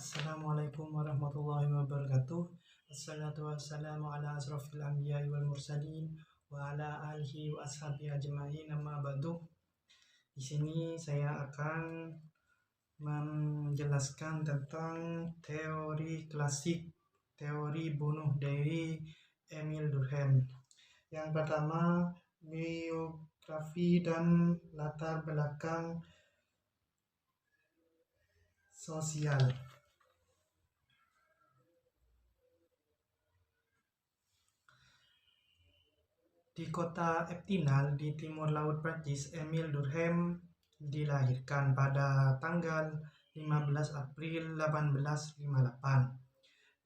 Assalamualaikum warahmatullahi wabarakatuh. Assalatu wassalamu ala asrofil anbiya'i wal mursalin wa ala alihi wa ashabihi ajma'in, amma ba'du. Di sini saya akan menjelaskan tentang teori klasik, teori bunuh diri Emile Durkheim. Yang pertama, biografi dan latar belakang sosial. Di kota Epinal di timur laut Prancis, Emile Durkheim dilahirkan pada tanggal 15 April 1858.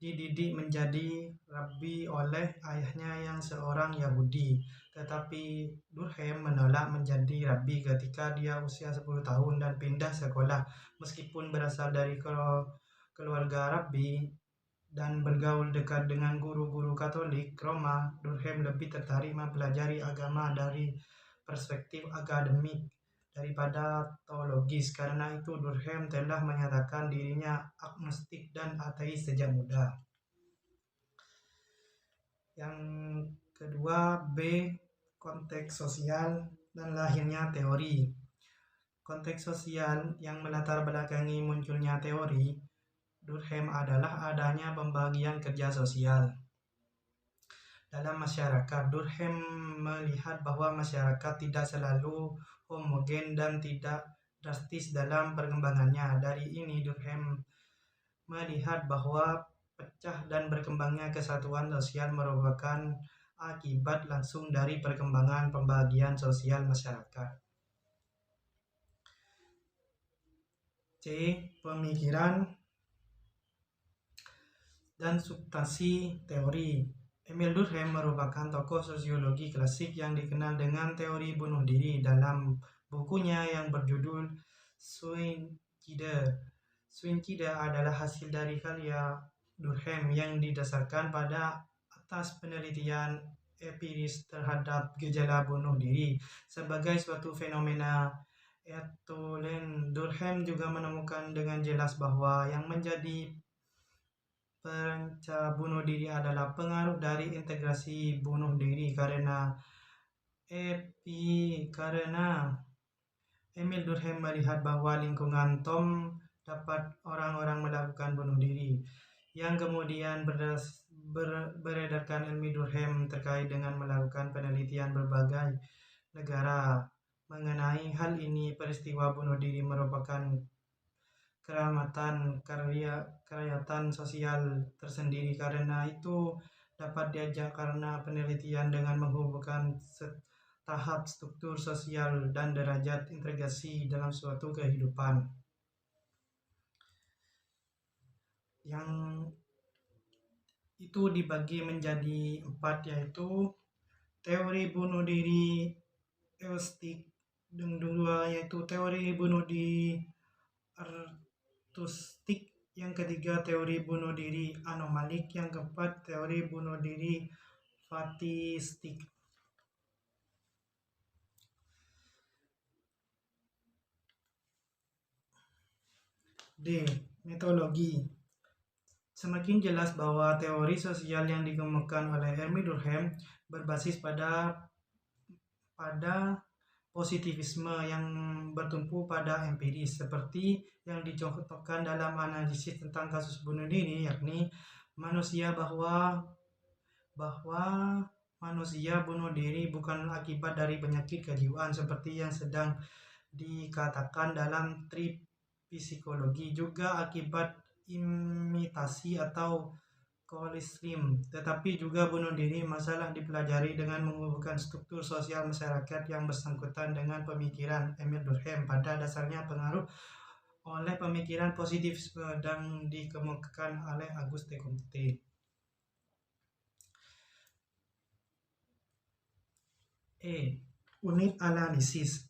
Dididik menjadi rabi oleh ayahnya yang seorang Yahudi, tetapi Durkheim menolak menjadi rabi ketika dia usia 10 tahun dan pindah sekolah. Meskipun berasal dari keluarga rabi dan bergaul dekat dengan guru-guru Katolik Roma, Durkheim lebih tertarik mempelajari agama dari perspektif akademik daripada teologis. Karena itu, Durkheim telah menyatakan dirinya agnostik dan ateis sejak muda. Yang kedua, B. Konteks sosial dan lahirnya teori. Konteks sosial yang melatar belakangi munculnya teori Durkheim adalah adanya pembagian kerja sosial dalam masyarakat. Durkheim melihat bahwa masyarakat tidak selalu homogen dan tidak drastis dalam perkembangannya. Dari ini, Durkheim melihat bahwa pecah dan berkembangnya kesatuan sosial merupakan akibat langsung dari perkembangan pembagian sosial masyarakat. C. Pemikiran dan substansi teori. Emile Durkheim merupakan tokoh sosiologi klasik yang dikenal dengan teori bunuh diri. Dalam bukunya yang berjudul Suicide adalah hasil dari karya Durkheim yang didasarkan pada atas penelitian empiris terhadap gejala bunuh diri sebagai suatu fenomena etolin. Durkheim juga menemukan dengan jelas bahwa yang menjadi peranca bunuh diri adalah pengaruh dari integrasi bunuh diri. Karena Emile Durkheim melihat bahwa lingkungan Tom dapat orang-orang melakukan bunuh diri, yang kemudian beredarkan ilmu Durkheim terkait dengan melakukan penelitian berbagai negara mengenai hal ini. Peristiwa bunuh diri merupakan keramatan sosial tersendiri. Karena itu dapat diajak karena penelitian dengan menghubungkan tahap struktur sosial dan derajat integrasi dalam suatu kehidupan. Yang itu dibagi menjadi 4, yaitu teori bunuh diri eustik, dan 2 yaitu teori bunuh diri artustik, yang ketiga teori bunuh diri anomalik, yang keempat teori bunuh diri fatistik. D. Metodologi. Semakin jelas bahwa teori sosial yang dikemukakan oleh Emile Durkheim berbasis pada positivisme yang bertumpu pada empiris, seperti yang dicontohkan dalam analisis tentang kasus bunuh diri, yakni bahwa manusia bunuh diri bukan akibat dari penyakit kejiwaan seperti yang sedang dikatakan dalam psikologi, juga akibat imitasi atau kolisrim, tetapi juga bunuh diri masalah dipelajari dengan menghubungkan struktur sosial masyarakat yang bersangkutan dengan pemikiran Emile Durkheim. Pada dasarnya pengaruh oleh pemikiran positivisme dan dikemukakan oleh Auguste Comte. Unit analisis.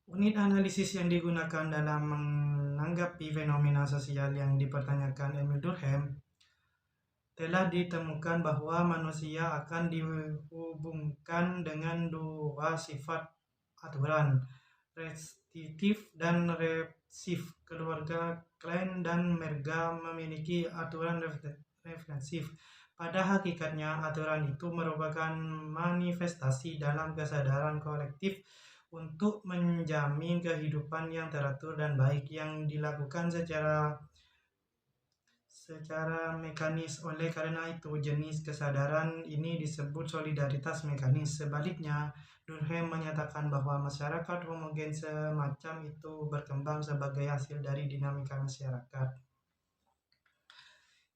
Unit analisis yang digunakan dalam menanggapi fenomena sosial yang dipertanyakan Emile Durkheim telah ditemukan bahwa manusia akan dihubungkan dengan 2 sifat aturan, restriktif dan represif. Keluarga Klein dan Merga memiliki aturan refleksif. Pada hakikatnya, aturan itu merupakan manifestasi dalam kesadaran kolektif untuk menjamin kehidupan yang teratur dan baik yang dilakukan secara mekanis. Oleh karena itu, jenis kesadaran ini disebut solidaritas mekanis. Sebaliknya, Durkheim menyatakan bahwa masyarakat homogen semacam itu berkembang sebagai hasil dari dinamika masyarakat.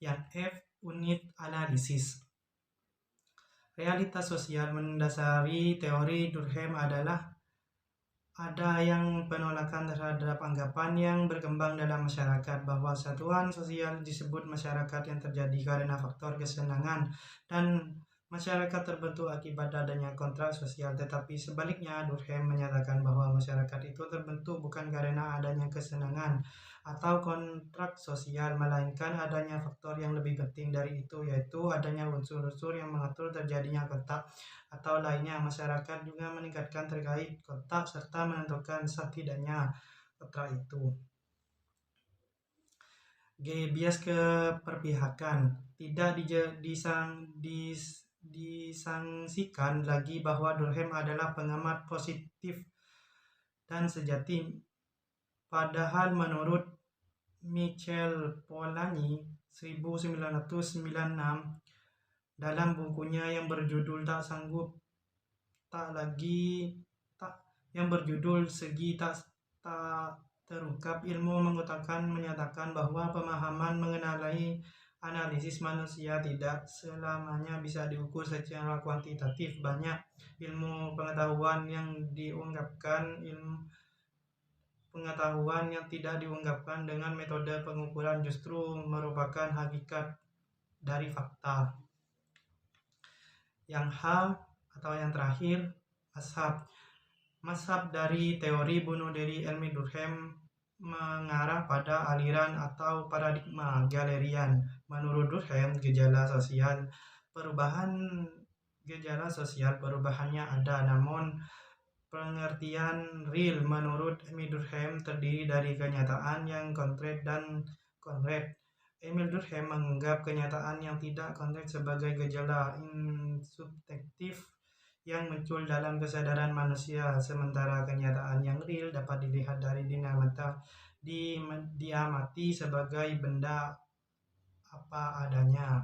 Yang F. Unit analisis. Realitas sosial mendasari teori Durkheim adalah ada yang penolakan terhadap anggapan yang berkembang dalam masyarakat bahwa satuan sosial disebut masyarakat yang terjadi karena faktor kesenangan dan masyarakat terbentuk akibat adanya kontrak sosial. Tetapi sebaliknya, Durkheim menyatakan bahwa masyarakat itu terbentuk bukan karena adanya kesenangan atau kontrak sosial, melainkan adanya faktor yang lebih penting dari itu, yaitu adanya unsur-unsur yang mengatur terjadinya kontak atau lainnya. Masyarakat juga meningkatkan terkait kontak serta menentukan sah tidaknya kontrak itu. G. Bias keperpihakan. Tidak disangsikan lagi bahwa Durkheim adalah pengamat positif dan sejati. Padahal menurut Michel Polanyi 1996 dalam bukunya yang berjudul Segi Tak Terungkap, Ilmu menyatakan bahwa pemahaman mengenai analisis manusia tidak selamanya bisa diukur secara kuantitatif. Banyak ilmu pengetahuan yang tidak diungkapkan dengan metode pengukuran justru merupakan hakikat dari fakta. Yang H atau yang terakhir, mazhab. Mazhab dari teori bunuh diri Emil Durkheim mengarah pada aliran atau paradigma Galerian. Menurut Durkheim, gejala sosial perubahannya ada, namun pengertian real menurut Emil Durkheim terdiri dari kenyataan yang konkret dan konkret. Emil Durkheim menganggap kenyataan yang tidak konkret sebagai gejala insubjektif yang muncul dalam kesadaran manusia, sementara kenyataan yang real dapat dilihat dari diamati sebagai benda apa adanya.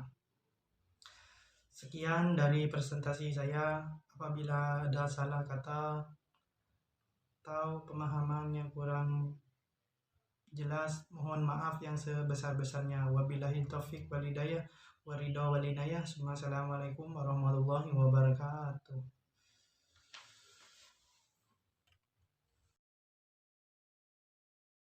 Sekian dari presentasi saya. Apabila ada salah kata atau pemahaman yang kurang jelas, mohon maaf yang sebesar-besarnya. Wabillahi taufiq walhidayah waridha walinayah. Assalamualaikum warahmatullahi wabarakatuh.